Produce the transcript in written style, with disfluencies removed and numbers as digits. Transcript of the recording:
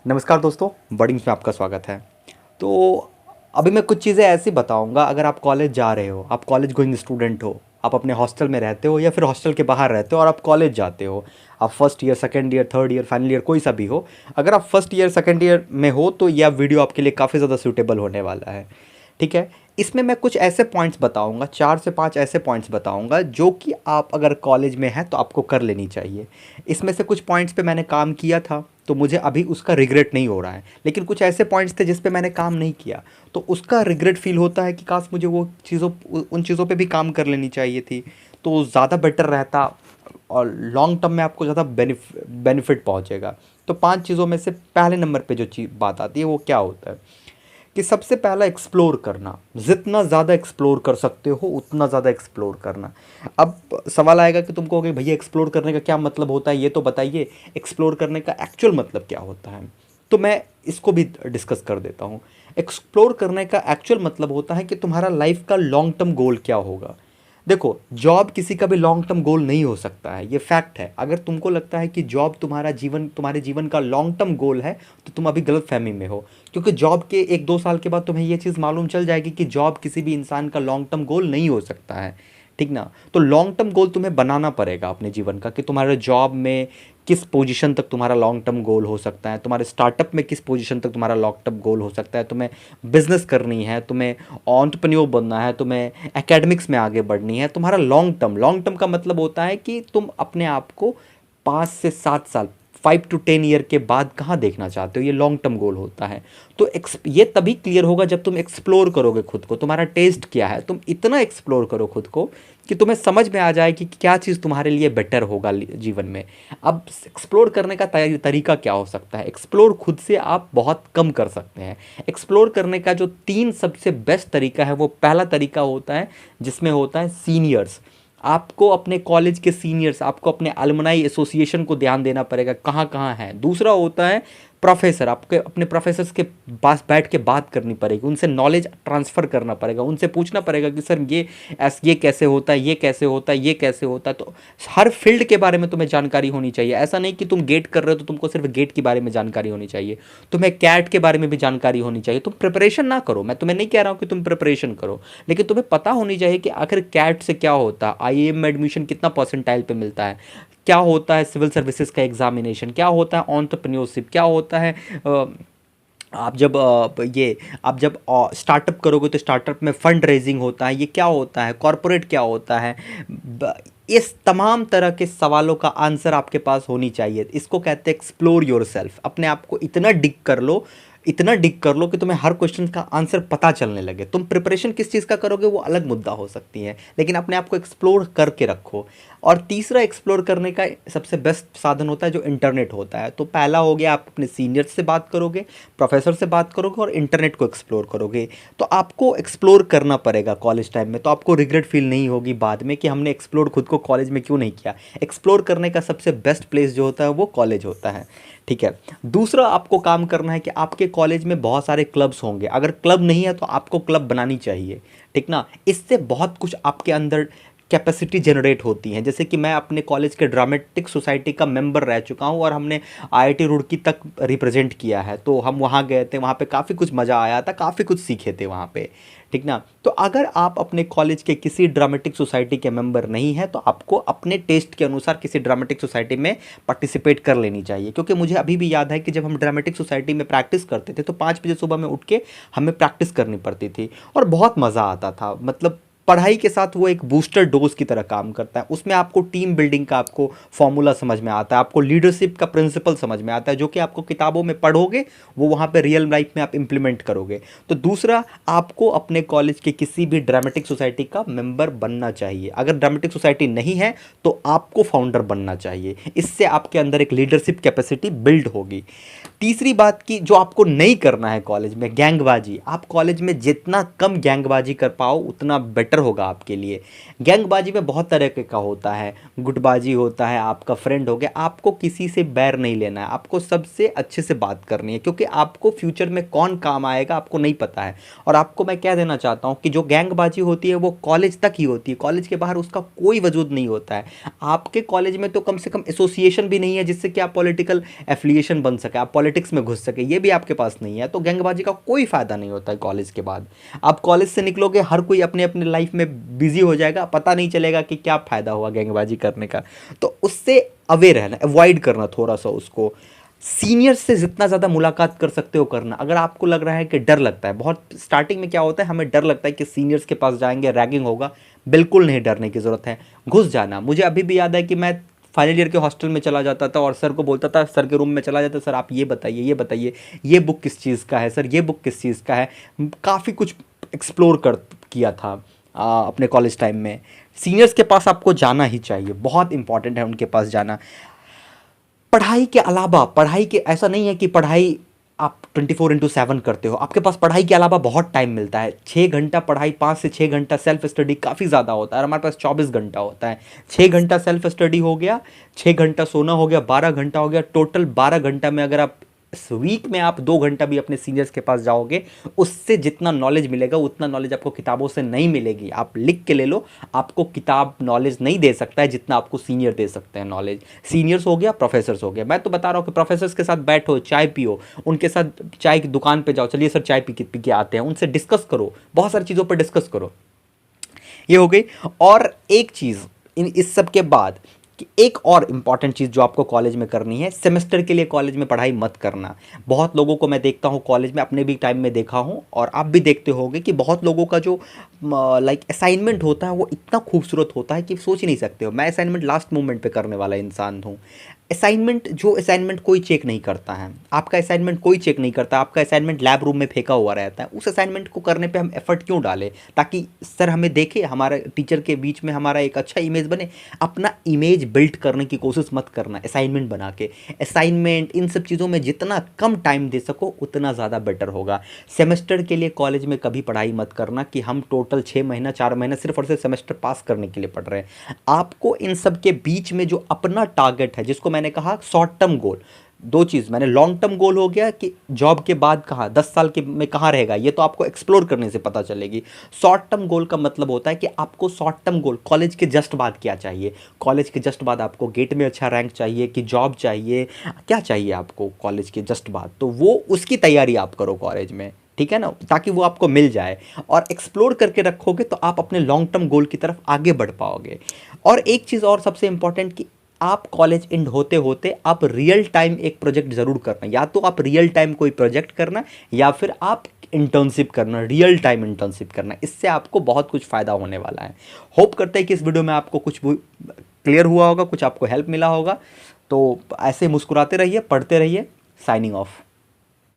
नमस्कार दोस्तों, वर्डिंग्स में आपका स्वागत है। तो अभी मैं कुछ चीज़ें ऐसी बताऊंगा। अगर आप कॉलेज जा रहे हो, आप कॉलेज गोइंग स्टूडेंट हो, आप अपने हॉस्टल में रहते हो या फिर हॉस्टल के बाहर रहते हो और आप कॉलेज जाते हो, आप first year, second year, third year, final year, कोई सा भी हो। अगर आप फर्स्ट ईयर सेकंड ईयर में हो तो यह वीडियो आपके लिए काफ़ी ज़्यादा सूटेबल होने वाला है। ठीक है। इसमें मैं कुछ ऐसे पॉइंट्स बताऊंगा, 4 से 5 ऐसे पॉइंट्स बताऊंगा जो कि आप अगर कॉलेज में हैं तो आपको कर लेनी चाहिए। इसमें से कुछ पॉइंट्स पे मैंने काम किया था तो मुझे अभी उसका रिग्रेट नहीं हो रहा है, लेकिन कुछ ऐसे पॉइंट्स थे जिस पे मैंने काम नहीं किया तो उसका रिग्रेट फील होता है कि काश मुझे वो चीज़ों उन चीज़ों पे भी काम कर लेनी चाहिए थी, तो ज़्यादा बेटर रहता और लॉन्ग टर्म में आपको ज़्यादा बेनिफिट पहुंचेगा। तो 5 चीज़ों में से पहले नंबर पे जो चीज़ बात आती है वो क्या होता है कि सबसे पहला एक्सप्लोर करना। जितना ज़्यादा एक्सप्लोर कर सकते हो उतना ज़्यादा एक्सप्लोर करना। अब सवाल आएगा कि तुमको कि भैया एक्सप्लोर करने का क्या मतलब होता है, ये तो बताइए, एक्सप्लोर करने का एक्चुअल मतलब क्या होता है। तो मैं इसको भी डिस्कस कर देता हूँ। एक्सप्लोर करने का एक्चुअल मतलब होता है कि तुम्हारा लाइफ का लॉन्ग टर्म गोल क्या होगा। देखो, जॉब किसी का भी लॉन्ग टर्म गोल नहीं हो सकता है, ये फैक्ट है। अगर तुमको लगता है कि जॉब तुम्हारे जीवन का लॉन्ग टर्म गोल है तो तुम अभी गलत फहमी में हो, क्योंकि जॉब के 1-2 साल के बाद तुम्हें ये चीज़ मालूम चल जाएगी कि जॉब किसी भी इंसान का लॉन्ग टर्म गोल नहीं हो सकता है। ठीक ना। तो लॉन्ग टर्म गोल तुम्हें बनाना पड़ेगा अपने जीवन का कि तुम्हारे जॉब में किस पोजीशन तक तुम्हारा लॉन्ग टर्म गोल हो सकता है, तुम्हारे स्टार्टअप में किस पोजीशन तक तुम्हारा लॉन्ग टर्म गोल हो सकता है, तुम्हें बिजनेस करनी है, तुम्हें एंटरप्रेन्योर बनना है, तुम्हें एकेडमिक्स में आगे बढ़नी है। तुम्हारा लॉन्ग टर्म का मतलब होता है कि तुम अपने आप को 5 से 7 साल, 5 to 10 ईयर के बाद कहाँ देखना चाहते हो, ये लॉन्ग टर्म गोल होता है। तो ये तभी क्लियर होगा जब तुम एक्सप्लोर करोगे खुद को, तुम्हारा टेस्ट क्या है, तुम इतना एक्सप्लोर करो खुद को कि तुम्हें समझ में आ जाए कि क्या चीज़ तुम्हारे लिए बेटर होगा जीवन में। अब एक्सप्लोर करने का तरीका क्या हो सकता है। एक्सप्लोर खुद से आप बहुत कम कर सकते हैं। एक्सप्लोर करने का जो 3 सबसे बेस्ट तरीका है, वो पहला तरीका होता है जिसमें होता है सीनियर्स। आपको अपने कॉलेज के सीनियर्स, आपको अपने अलुमनाई एसोसिएशन को ध्यान देना पड़ेगा कहाँ कहाँ है। दूसरा होता है प्रोफेसर, आपके अपने प्रोफेसर्स के पास बैठ के बात करनी पड़ेगी, उनसे नॉलेज ट्रांसफ़र करना पड़ेगा, उनसे पूछना पड़ेगा कि सर ये कैसे होता है, ये कैसे होता है, ये कैसे होता है। तो हर फील्ड के बारे में तुम्हें जानकारी होनी चाहिए। ऐसा नहीं कि तुम गेट कर रहे हो तो तुमको सिर्फ गेट के बारे में जानकारी होनी चाहिए, तुम्हें कैट के बारे में भी जानकारी होनी चाहिए। तुम प्रिपरेशन ना करो, मैं तुम्हें नहीं कह रहा हूँ कि तुम प्रिपरेशन करो, लेकिन तुम्हें पता होनी चाहिए कि आखिर कैट से क्या होता है, आईआईएम में एडमिशन कितना परसेंटाइल पे मिलता है, क्या होता है सिविल सर्विसेज का एग्जामिनेशन, क्या होता है एंटरप्रेन्योरशिप, क्या होता है आप जब स्टार्टअप करोगे तो स्टार्टअप में फंड रेजिंग होता है, ये क्या होता है, कॉरपोरेट क्या होता है। इस तमाम तरह के सवालों का आंसर आपके पास होनी चाहिए। इसको कहते हैं एक्सप्लोर योरसेल्फ। अपने आप को इतना डिग कर लो, इतना डिग कर लो कि तुम्हें हर क्वेश्चन का आंसर पता चलने लगे। तुम प्रिपरेशन किस चीज़ का करोगे वो अलग मुद्दा हो सकती है, लेकिन अपने आप को एक्सप्लोर करके रखो। और तीसरा एक्सप्लोर करने का सबसे बेस्ट साधन होता है जो इंटरनेट होता है। तो पहला हो गया, आप अपने सीनियर से बात करोगे, प्रोफेसर से बात करोगे और इंटरनेट को एक्सप्लोर करोगे। तो आपको एक्सप्लोर करना पड़ेगा कॉलेज टाइम में, तो आपको रिग्रेट फील नहीं होगी बाद में कि हमने एक्सप्लोर खुद को कॉलेज में क्यों नहीं किया। एक्सप्लोर करने का सबसे बेस्ट प्लेस जो होता है वो कॉलेज होता है। ठीक है। दूसरा आपको काम करना है कि आपके कॉलेज में बहुत सारे क्लब्स होंगे, अगर क्लब नहीं है तो आपको क्लब बनानी चाहिए। ठीक ना। इससे बहुत कुछ आपके अंदर कैपेसिटी जनरेट होती हैं। जैसे कि मैं अपने कॉलेज के ड्रामेटिक सोसाइटी का मेंबर रह चुका हूं और हमने आईआईटी रुड़की तक रिप्रेजेंट किया है। तो हम वहां गए थे, वहां पे काफ़ी कुछ मज़ा आया था, काफ़ी कुछ सीखे थे वहां पे। ठीक ना। तो अगर आप अपने कॉलेज के किसी ड्रामेटिक सोसाइटी के मेंबर नहीं हैं तो आपको अपने टेस्ट के अनुसार किसी ड्रामेटिक सोसाइटी में पार्टिसिपेट कर लेनी चाहिए। क्योंकि मुझे अभी भी याद है कि जब हम ड्रामेटिक सोसाइटी में प्रैक्टिस करते थे तो 5 बजे सुबह में उठ के हमें प्रैक्टिस करनी पड़ती थी और बहुत मज़ा आता था। मतलब पढ़ाई के साथ वो एक बूस्टर डोज की तरह काम करता है। उसमें आपको टीम बिल्डिंग का आपको फॉर्मूला समझ में आता है, आपको लीडरशिप का प्रिंसिपल समझ में आता है, जो कि आपको किताबों में पढ़ोगे वो वहाँ पे रियल लाइफ में आप इंप्लीमेंट करोगे। तो दूसरा, आपको अपने कॉलेज के किसी भी ड्रामेटिक सोसाइटी का मेंबर बनना चाहिए। अगर ड्रामेटिक सोसाइटी नहीं है तो आपको फाउंडर बनना चाहिए। इससे आपके अंदर एक लीडरशिप कैपेसिटी बिल्ड होगी। तीसरी बात की जो आपको नहीं करना है कॉलेज में, गैंगबाजी। आप कॉलेज में जितना कम गैंगबाजी कर पाओ उतना बेटर होगा आपके लिए। गैंगबाजी में बहुत तरह का होता है, गुटबाजी होता है, आपका फ्रेंड हो गया। आपको किसी से बैर नहीं लेना है, आपको सबसे अच्छे से बात करनी है, क्योंकि आपको फ्यूचर में कौन काम आएगा आपको नहीं पता है। और आपको मैं कह देना चाहता हूँ कि जो गैंगबाजी होती है वो कॉलेज तक ही होती है, कॉलेज के बाहर उसका कोई वजूद नहीं होता है। आपके कॉलेज में तो कम से कम एसोसिएशन भी नहीं है जिससे कि आप पॉलिटिकल एफिलिएशन बन सके, आप पॉलिटिक्स में घुस सके, ये भी आपके पास नहीं है, तो गैंगबाजी का कोई फ़ायदा नहीं होता है कॉलेज के बाद। आप कॉलेज से निकलोगे, हर कोई अपने अपने लाइफ में बिजी हो जाएगा, पता नहीं चलेगा कि क्या फ़ायदा हुआ गैंगबाजी करने का। तो उससे अवेयर रहना, अवॉइड करना थोड़ा सा उसको। सीनियर्स से जितना ज़्यादा मुलाकात कर सकते हो करना। अगर आपको लग रहा है कि डर लगता है, बहुत स्टार्टिंग में क्या होता है, हमें डर लगता है कि सीनियर्स के पास जाएंगे रैगिंग होगा, बिल्कुल नहीं डरने की ज़रूरत है, घुस जाना। मुझे अभी भी याद है कि मैं फाइनल ईयर के हॉस्टल में चला जाता था और सर को बोलता था, सर के रूम में चला जाता, सर आप ये बताइए, ये बताइए, ये बुक किस चीज़ का है सर, ये बुक किस चीज़ का है। काफ़ी कुछ एक्सप्लोर कर किया था अपने कॉलेज टाइम में। सीनियर्स के पास आपको जाना ही चाहिए, बहुत इंपॉर्टेंट है उनके पास जाना। पढ़ाई के अलावा, पढ़ाई के ऐसा नहीं है कि पढ़ाई आप 24/7 करते हो, आपके पास पढ़ाई के अलावा बहुत टाइम मिलता है। 6 घंटा पढ़ाई, 5 से 6 घंटा सेल्फ स्टडी काफ़ी ज़्यादा होता है, और हमारे पास 24 घंटा होता है। 6 घंटा सेल्फ स्टडी हो गया, 6 घंटा सोना हो गया, 12 घंटा हो गया, टोटल 12 घंटा में अगर आप इस वीक में आप 2 घंटा भी अपने सीनियर्स के पास जाओगे, उससे जितना नॉलेज मिलेगा उतना नॉलेज आपको किताबों से नहीं मिलेगी। आप लिख के ले लो, आपको किताब नॉलेज नहीं दे सकता है जितना आपको सीनियर दे सकते हैं नॉलेज। सीनियर्स हो गया, प्रोफेसर्स हो गया। मैं तो बता रहा हूँ कि प्रोफेसर्स के साथ बैठो, चाय पियो, उनके साथ चाय की दुकान पे जाओ, चलिए सर चाय पी के आते हैं, उनसे डिस्कस करो, बहुत सारी चीज़ों पर डिस्कस करो। ये हो गई। और एक चीज़ इस सब के बाद कि एक और इम्पॉर्टेंट चीज़ जो आपको कॉलेज में करनी है, सेमेस्टर के लिए कॉलेज में पढ़ाई मत करना। बहुत लोगों को मैं देखता हूँ कॉलेज में, अपने भी टाइम में देखा हूँ और आप भी देखते होंगे कि बहुत लोगों का जो लाइक असाइनमेंट होता है वो इतना खूबसूरत होता है कि सोच ही नहीं सकते हो। मैं असाइनमेंट लास्ट मोमेंट पे करने वाला इंसान हूँ। असाइनमेंट कोई चेक नहीं करता है, आपका असाइनमेंट कोई चेक नहीं करता, आपका असाइनमेंट लैब रूम में फेंका हुआ रहता है। उस असाइनमेंट को करने पे हम एफर्ट क्यों डालें, ताकि सर हमें देखे, हमारा टीचर के बीच में हमारा एक अच्छा इमेज बने। अपना इमेज बिल्ड करने की कोशिश मत करना असाइनमेंट बना के। असाइनमेंट इन सब चीज़ों में जितना कम टाइम दे सको उतना ज़्यादा बेटर होगा। सेमेस्टर के लिए कॉलेज में कभी पढ़ाई मत करना कि हम टोटल 6 महीना 4 महीना सिर्फ और सिर्फ सेमेस्टर पास करने के लिए पढ़ रहे हैं। आपको इन सब के बीच में जो अपना टारगेट है, जिसको मैंने कहा शॉर्ट टर्म गोल, दो चीज़ मैंने, लॉन्ग टर्म गोल हो गया कि जॉब के बाद कहाँ 10 साल के में कहाँ रहेगा, ये तो आपको एक्सप्लोर करने से पता चलेगी। शॉर्ट टर्म गोल का मतलब होता है कि आपको शॉर्ट टर्म गोल कॉलेज के जस्ट बाद क्या चाहिए। कॉलेज के जस्ट बाद आपको गेट में अच्छा रैंक चाहिए कि जॉब चाहिए, क्या चाहिए आपको कॉलेज के जस्ट बाद, तो वो उसकी तैयारी आप करो कॉलेज में, ठीक है ना, ताकि वो आपको मिल जाए। और एक्सप्लोर करके रखोगे तो आप अपने लॉन्ग टर्म गोल की तरफ आगे बढ़ पाओगे। और एक चीज़ और सबसे इंपॉर्टेंट कि आप कॉलेज एंड होते होते आप रियल टाइम एक प्रोजेक्ट ज़रूर करना, या तो आप रियल टाइम कोई प्रोजेक्ट करना या फिर आप इंटर्नशिप करना, रियल टाइम इंटर्नशिप करना। इससे आपको बहुत कुछ फ़ायदा होने वाला है। होप करते हैं कि इस वीडियो में आपको कुछ क्लियर हुआ होगा, कुछ आपको हेल्प मिला होगा। तो ऐसे मुस्कुराते रहिए, पढ़ते रहिए। Signing off.